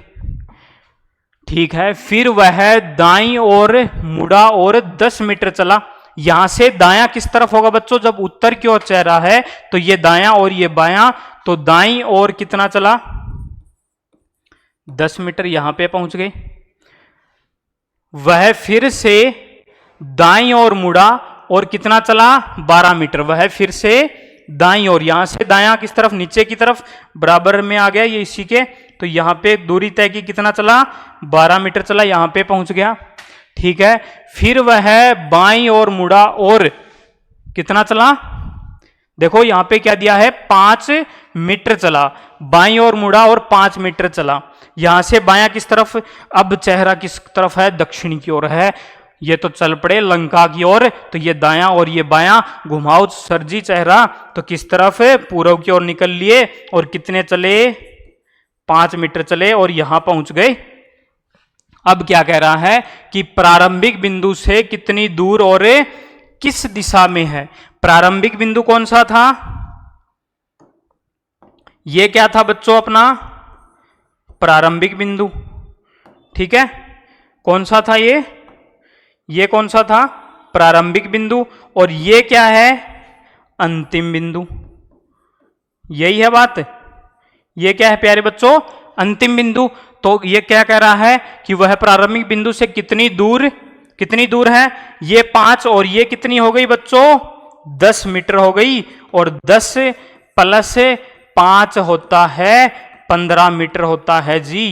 ठीक है, फिर वह दाईं ओर मुड़ा और 10 मीटर चला। यहां से दायां किस तरफ होगा बच्चों, जब उत्तर की ओर चेहरा है तो ये दायां और ये बायां, तो दाईं ओर कितना चला, 10 मीटर, यहां पे पहुंच गए। वह फिर से दाईं ओर मुड़ा और कितना चला, 12 मीटर। वह फिर से दाईं ओर, यहां से दायां किस तरफ, नीचे की तरफ, बराबर में आ गया ये इसी के। तो यहां पे दूरी तय की, कितना चला, 12 मीटर चला, यहां पे पहुंच गया। ठीक है, फिर वह बाईं ओर मुड़ा और कितना चला, देखो यहां पे क्या दिया है, 5 मीटर चला। बाईं ओर मुड़ा और 5 मीटर चला। यहां से बायां किस तरफ, अब चेहरा किस तरफ है, दक्षिण की ओर है। ये तो चल पड़े लंका की ओर, तो ये दायां और ये बायां, घुमाओ सरजी चेहरा, तो किस तरफ, पूर्व की ओर निकल लिए। और कितने चले, 5 मीटर चले और यहां पहुंच गए। अब क्या कह रहा है कि प्रारंभिक बिंदु से कितनी दूर और किस दिशा में है। प्रारंभिक बिंदु कौन सा था, ये क्या था बच्चों अपना प्रारंभिक बिंदु, ठीक है। कौन सा था ये कौन सा था प्रारंभिक बिंदु, और ये क्या है अंतिम बिंदु। यही है बात, ये क्या है प्यारे बच्चों अंतिम बिंदु। तो ये क्या कह रहा है कि वह प्रारंभिक बिंदु से कितनी दूर है, ये 5 और ये कितनी हो गई बच्चों 10 मीटर हो गई, और 10 प्लस 5 होता है 15 मीटर होता है जी।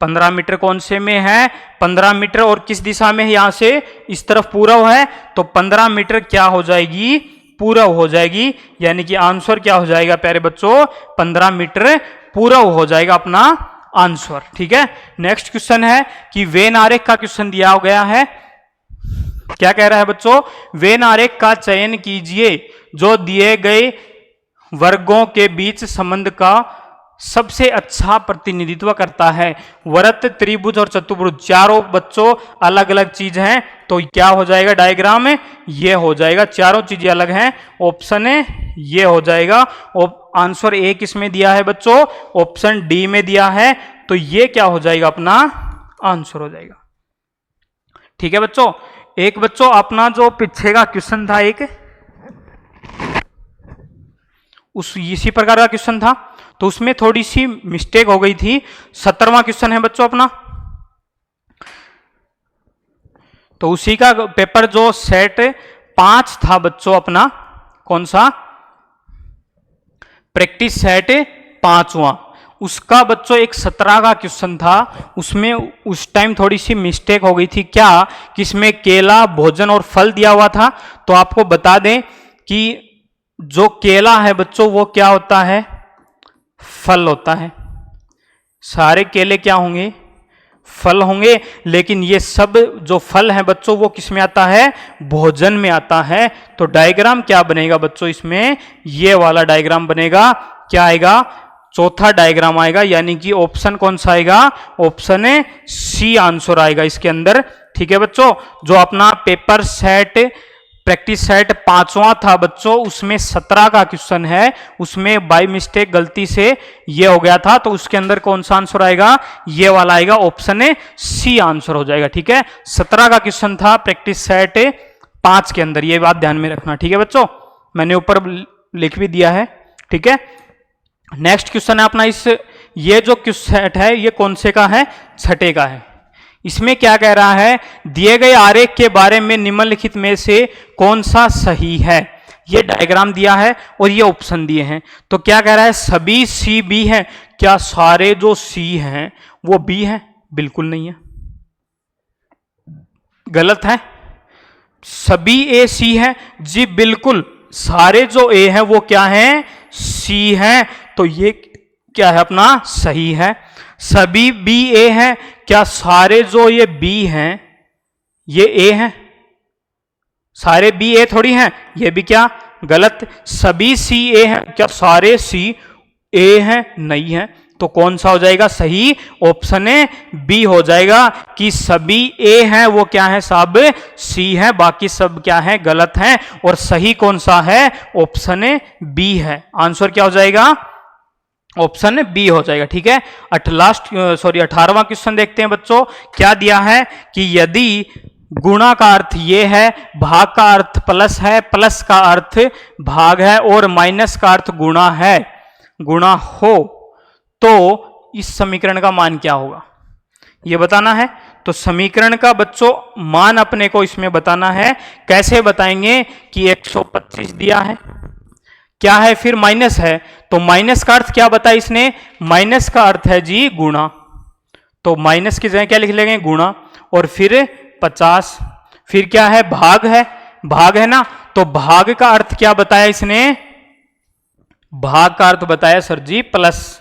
15 मीटर कौन से में है 15 मीटर, और किस दिशा में है यहां से इस तरफ पूरब है, तो 15 मीटर क्या हो जाएगी पूरब हो जाएगी, यानी कि आंसर क्या हो जाएगा प्यारे बच्चों 15 मीटर पूरब हो जाएगा अपना आंसर, ठीक है। नेक्स्ट क्वेश्चन है कि वेन आरेख का क्वेश्चन दिया गया है। क्या कह रहा है बच्चों, वेन आरेख का चयन कीजिए जो दिए गए वर्गों के बीच संबंध का सबसे अच्छा प्रतिनिधित्व करता है। वृत्त, त्रिभुज और चतुर्भुज चारों बच्चों अलग अलग चीज हैं, तो क्या हो जाएगा डायग्राम में ये हो जाएगा, चारों चीजें अलग हैं। ऑप्शन है ये हो जाएगा। आंसर ए किस में दिया है बच्चों, ऑप्शन डी में दिया है, तो ये क्या हो जाएगा अपना आंसर हो जाएगा, ठीक है बच्चों। एक बच्चों अपना जो पीछे का क्वेश्चन था एक इसी प्रकार का क्वेश्चन था, तो उसमें थोड़ी सी मिस्टेक हो गई थी। 17वां क्वेश्चन है बच्चों अपना, तो उसी का पेपर जो सेट 5 था बच्चों अपना, कौन सा प्रैक्टिस सेट 5वां, उसका बच्चों एक 17 का क्वेश्चन था, उसमें उस टाइम थोड़ी सी मिस्टेक हो गई थी। क्या कि इसमें केला, भोजन और फल दिया हुआ था, तो आपको बता दें कि जो केला है बच्चों वो क्या होता है फल होता है। सारे केले क्या होंगे फल होंगे, लेकिन ये सब जो फल है बच्चों वो किस में आता है भोजन में आता है। तो डायग्राम क्या बनेगा बच्चों इसमें ये वाला डायग्राम बनेगा, क्या आएगा चौथा डायग्राम आएगा, यानी कि ऑप्शन कौन सा आएगा ऑप्शन है सी आंसर आएगा इसके अंदर, ठीक है बच्चों। जो अपना पेपर सेट प्रैक्टिस सेट 5वां था बच्चों, उसमें 17 का क्वेश्चन है, उसमें बाय मिस्टेक गलती से ये हो गया था, तो उसके अंदर कौन सा आंसर आएगा ये वाला आएगा, ऑप्शन है सी आंसर हो जाएगा, ठीक है। 17 का क्वेश्चन था प्रैक्टिस सेट 5 के अंदर, ये बात ध्यान में रखना, ठीक है बच्चों, मैंने ऊपर लिख भी दिया है, ठीक है। नेक्स्ट क्वेश्चन है अपना ये जो क्वेश्चन है ये कौन से का है 6ठे का है। इसमें क्या कह रहा है, दिए गए आरेख के बारे में निम्नलिखित में से कौन सा सही है। ये डायग्राम दिया है और ये ऑप्शन दिए हैं, तो क्या कह रहा है सभी सी बी है। क्या सारे जो सी हैं वो बी है, बिल्कुल नहीं है, गलत है। सभी ए सी है जी, बिल्कुल सारे जो ए हैं वो क्या हैं सी हैं, तो ये क्या है अपना सही है। सभी बी ए हैं, क्या सारे जो ये बी हैं ये ए हैं, सारे बी ए थोड़ी हैं, ये भी क्या गलत। सभी सी ए हैं, क्या सारे सी ए हैं, नहीं है, तो कौन सा हो जाएगा सही ऑप्शन ए बी हो जाएगा कि सभी ए हैं वो क्या है सब सी है, बाकी सब क्या है गलत हैं, और सही कौन सा है ऑप्शन ए बी है। आंसर क्या हो जाएगा ऑप्शन बी हो जाएगा, ठीक है। 18वां क्वेश्चन देखते हैं बच्चों, क्या दिया है कि यदि गुणा का अर्थ ये है, भाग का अर्थ प्लस है, प्लस का अर्थ भाग है और माइनस का अर्थ गुणा है, गुणा हो, तो इस समीकरण का मान क्या होगा ये बताना है। तो समीकरण का बच्चों मान अपने को इसमें बताना है। कैसे बताएंगे कि 125 दिया है, क्या है फिर माइनस है, तो माइनस का अर्थ क्या बताया इसने, माइनस का अर्थ है जी गुणा, तो माइनस की जगह क्या लिख लेंगे गुणा, और फिर 50, फिर क्या है भाग है ना, तो भाग का अर्थ क्या बताया इसने, भाग का अर्थ बताया सर जी प्लस,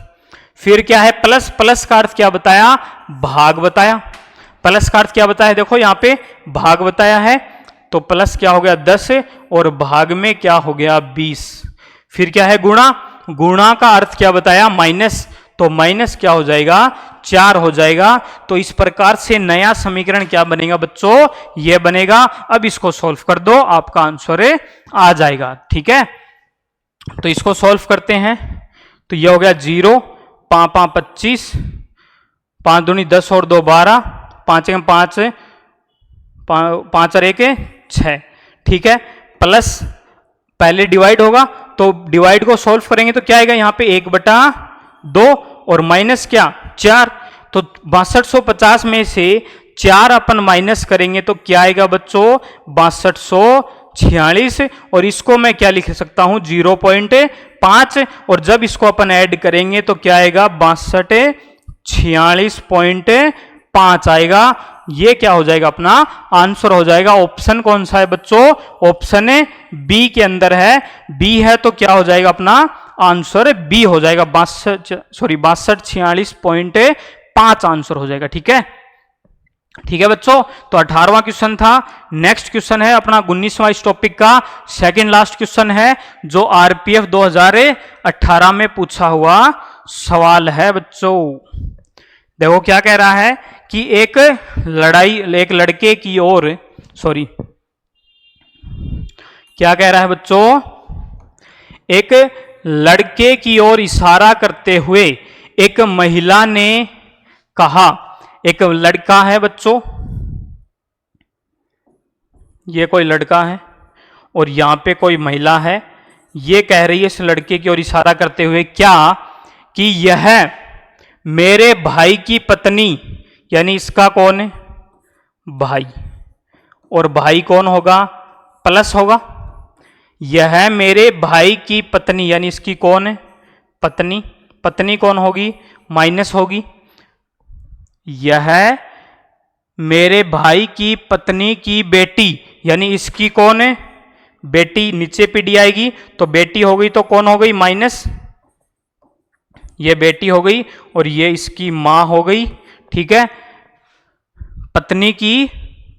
फिर क्या है प्लस, प्लस का अर्थ क्या बताया भाग बताया, प्लस का अर्थ क्या बताया देखो यहां पे भाग बताया है, तो प्लस क्या हो गया 10 और भाग में क्या हो गया 20, फिर क्या है गुणा, गुणा का अर्थ क्या बताया माइनस, तो माइनस क्या हो जाएगा 4 हो जाएगा। तो इस प्रकार से नया समीकरण क्या बनेगा बच्चों ये बनेगा। अब इसको सॉल्व कर दो आपका आंसर आ जाएगा, ठीक है। तो इसको सॉल्व करते हैं, तो ये हो गया 0, 5 5 25, 5 दूनी 10 और 2 12, 5 1 5, 5 और 1 6, ठीक है। प्लस पहले डिवाइड होगा तो डिवाइड को सॉल्व करेंगे तो क्या आएगा यहाँ पे 1/2 और माइनस क्या 4, तो 6250 में से 4 अपन माइनस करेंगे तो क्या आएगा बच्चों 6246, और इसको मैं क्या लिख सकता हूं 0.5, और जब इसको अपन ऐड करेंगे तो क्या आएगा 6246.5 आएगा। ये क्या हो जाएगा अपना आंसर हो जाएगा। ऑप्शन कौन सा है बच्चों, ऑप्शन बी के अंदर है, बी है तो क्या हो जाएगा अपना आंसर बी हो जाएगा 6246.5 आंसर हो जाएगा, ठीक है। ठीक है बच्चों, तो 18वां क्वेश्चन था। नेक्स्ट क्वेश्चन है अपना 19वां इस टॉपिक का सेकंड लास्ट क्वेश्चन है जो आरपीएफ 2018 में पूछा हुआ सवाल है बच्चों। देखो क्या कह रहा है कि एक लड़के की ओर क्या कह रहा है बच्चों, एक लड़के की ओर इशारा करते हुए एक महिला ने कहा, एक लड़का है बच्चों, ये कोई लड़का है और यहां पे कोई महिला है, ये कह रही है इस लड़के की ओर इशारा करते हुए क्या कि यह मेरे भाई की पत्नी, यानी इसका कौन है भाई, और भाई कौन होगा प्लस होगा, यह मेरे भाई की पत्नी यानी इसकी कौन है पत्नी, पत्नी कौन होगी माइनस होगी, यह मेरे भाई की पत्नी की बेटी यानी इसकी कौन है बेटी, नीचे पीडी आएगी तो बेटी हो गई तो कौन हो गई माइनस, ये बेटी हो गई और ये इसकी मां हो गई, ठीक है। पत्नी की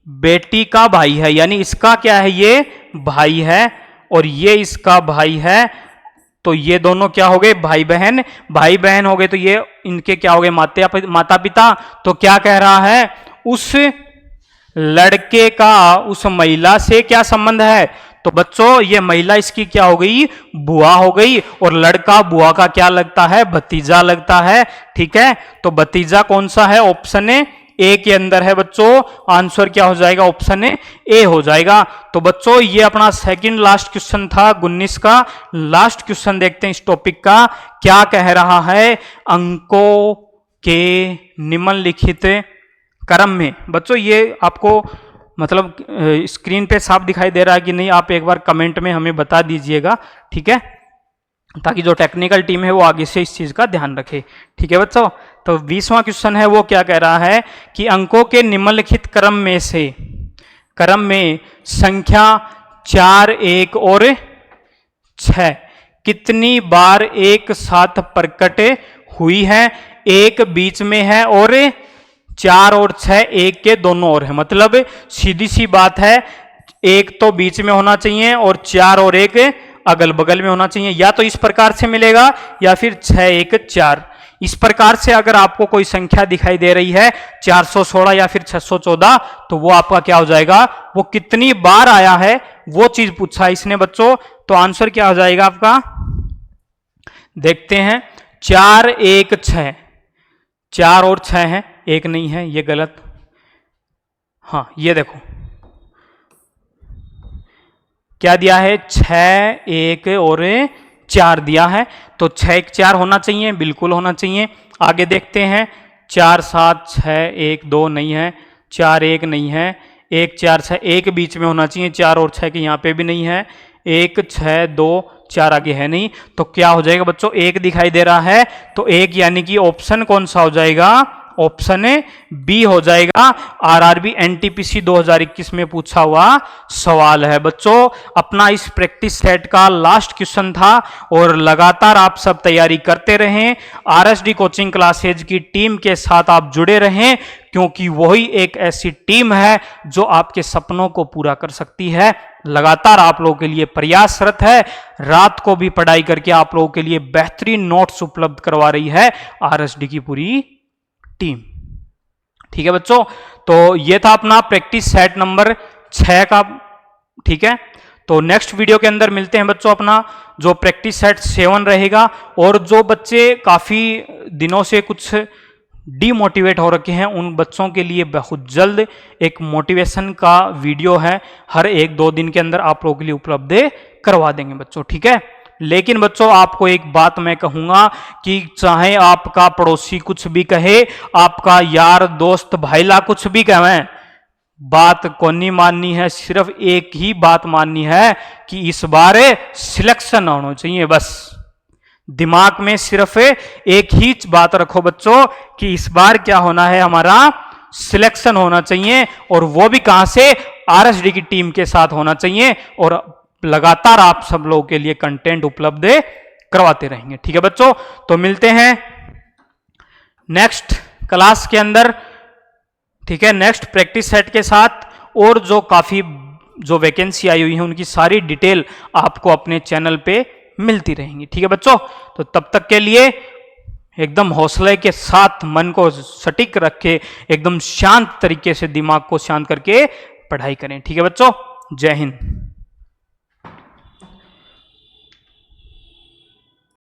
बेटी का भाई है यानी इसका क्या है ये भाई है और ये इसका भाई है, तो ये दोनों क्या हो गए भाई बहन, भाई बहन हो गए तो ये इनके क्या हो गए माता पिता। तो क्या कह रहा है उस लड़के का उस महिला से क्या संबंध है, तो बच्चों ये महिला इसकी क्या हो गई बुआ हो गई और लड़का बुआ का क्या लगता है भतीजा लगता है, ठीक है। तो भतीजा कौन सा है ऑप्शन ए के अंदर है बच्चों, आंसर क्या हो जाएगा ऑप्शन ए हो जाएगा। तो बच्चों ये अपना सेकंड लास्ट क्वेश्चन था 19 का। लास्ट क्वेश्चन देखते हैं इस टॉपिक का क्या कह रहा है, अंकों के निम्नलिखित क्रम में। बच्चों ये आपको मतलब स्क्रीन पे साफ दिखाई दे रहा है कि नहीं, आप एक बार कमेंट में हमें बता दीजिएगा, ठीक है, ताकि जो टेक्निकल टीम है वो आगे से इस चीज का ध्यान रखे, ठीक है बच्चों। तो 20वां क्वेश्चन है वो क्या कह रहा है कि अंकों के निम्नलिखित क्रम में से क्रम में संख्या 4 1 और 6 कितनी बार एक साथ प्रकट हुई है, एक बीच में है और 4 और 6 एक के दोनों ओर है, मतलब सीधी सी बात है एक तो बीच में होना चाहिए और 4 और 1 अगल बगल में होना चाहिए, या तो इस प्रकार से मिलेगा या फिर 6 1 4। इस प्रकार से अगर आपको कोई संख्या दिखाई दे रही है 416 या फिर 614 तो वो आपका क्या हो जाएगा, वो कितनी बार आया है वो चीज पूछा है इसने बच्चों। तो आंसर क्या हो जाएगा आपका, देखते हैं 4 1 6, 4 और 6 है, एक नहीं है, ये गलत, हाँ ये देखो क्या दिया है 6 1 और 4 दिया है, तो 6 1 4 होना चाहिए, बिल्कुल होना चाहिए। आगे देखते हैं 4 7 6 1 2 नहीं है, 4 1 नहीं है, 1 4 6 1 बीच में होना चाहिए, 4 और 6 के यहाँ पे भी नहीं है, 1 6 2 4 आगे है नहीं, तो क्या हो जाएगा बच्चों 1 दिखाई दे रहा है, तो 1 यानी कि ऑप्शन कौन सा हो जाएगा, ऑप्शन बी हो जाएगा। आरआरबी एनटीपीसी 2021 में पूछा हुआ सवाल है बच्चों। अपना इस प्रैक्टिस सेट का लास्ट क्वेश्चन था और लगातार आप सब तैयारी करते रहें, आरएसडी कोचिंग क्लासेज की टीम के साथ आप जुड़े रहें, क्योंकि वही एक ऐसी टीम है जो आपके सपनों को पूरा कर सकती है। लगातार आप लोगों के लिए प्रयासरत है, रात को भी पढ़ाई करके आप लोगों के लिए बेहतरीन नोट्स उपलब्ध करवा रही है आरएसडी की पूरी टीम, ठीक है बच्चों। तो ये था अपना प्रैक्टिस सेट नंबर 6 का, ठीक है। तो नेक्स्ट वीडियो के अंदर मिलते हैं बच्चों। अपना जो प्रैक्टिस सेट 7 रहेगा, और जो बच्चे काफ़ी दिनों से कुछ डीमोटिवेट हो रखे हैं उन बच्चों के लिए बहुत जल्द एक मोटिवेशन का वीडियो है, हर 1-2 दिन के अंदर आप लोगों के लिए उपलब्ध करवा देंगे बच्चों, ठीक है। लेकिन बच्चों आपको एक बात मैं कहूंगा कि चाहे आपका पड़ोसी कुछ भी कहे, आपका यार दोस्त भाईला कुछ भी कहे, बात को नहीं माननी है, सिर्फ एक ही बात माननी है कि इस बार सिलेक्शन होना चाहिए। बस दिमाग में सिर्फ एक ही बात रखो बच्चों कि इस बार क्या होना है, हमारा सिलेक्शन होना चाहिए, और वो भी कहां से, आरएसडी की टीम के साथ होना चाहिए, और लगातार आप सब लोगों के लिए कंटेंट उपलब्ध करवाते रहेंगे, ठीक है बच्चों। तो मिलते हैं नेक्स्ट क्लास के अंदर, ठीक है, नेक्स्ट प्रैक्टिस सेट के साथ, और जो काफी जो वैकेंसी आई हुई है उनकी सारी डिटेल आपको अपने चैनल पे मिलती रहेंगी, ठीक है बच्चों। तो तब तक के लिए एकदम हौसले के साथ, मन को सटीक रखे, एकदम शांत तरीके से दिमाग को शांत करके पढ़ाई करें, ठीक है बच्चों। जय हिंद।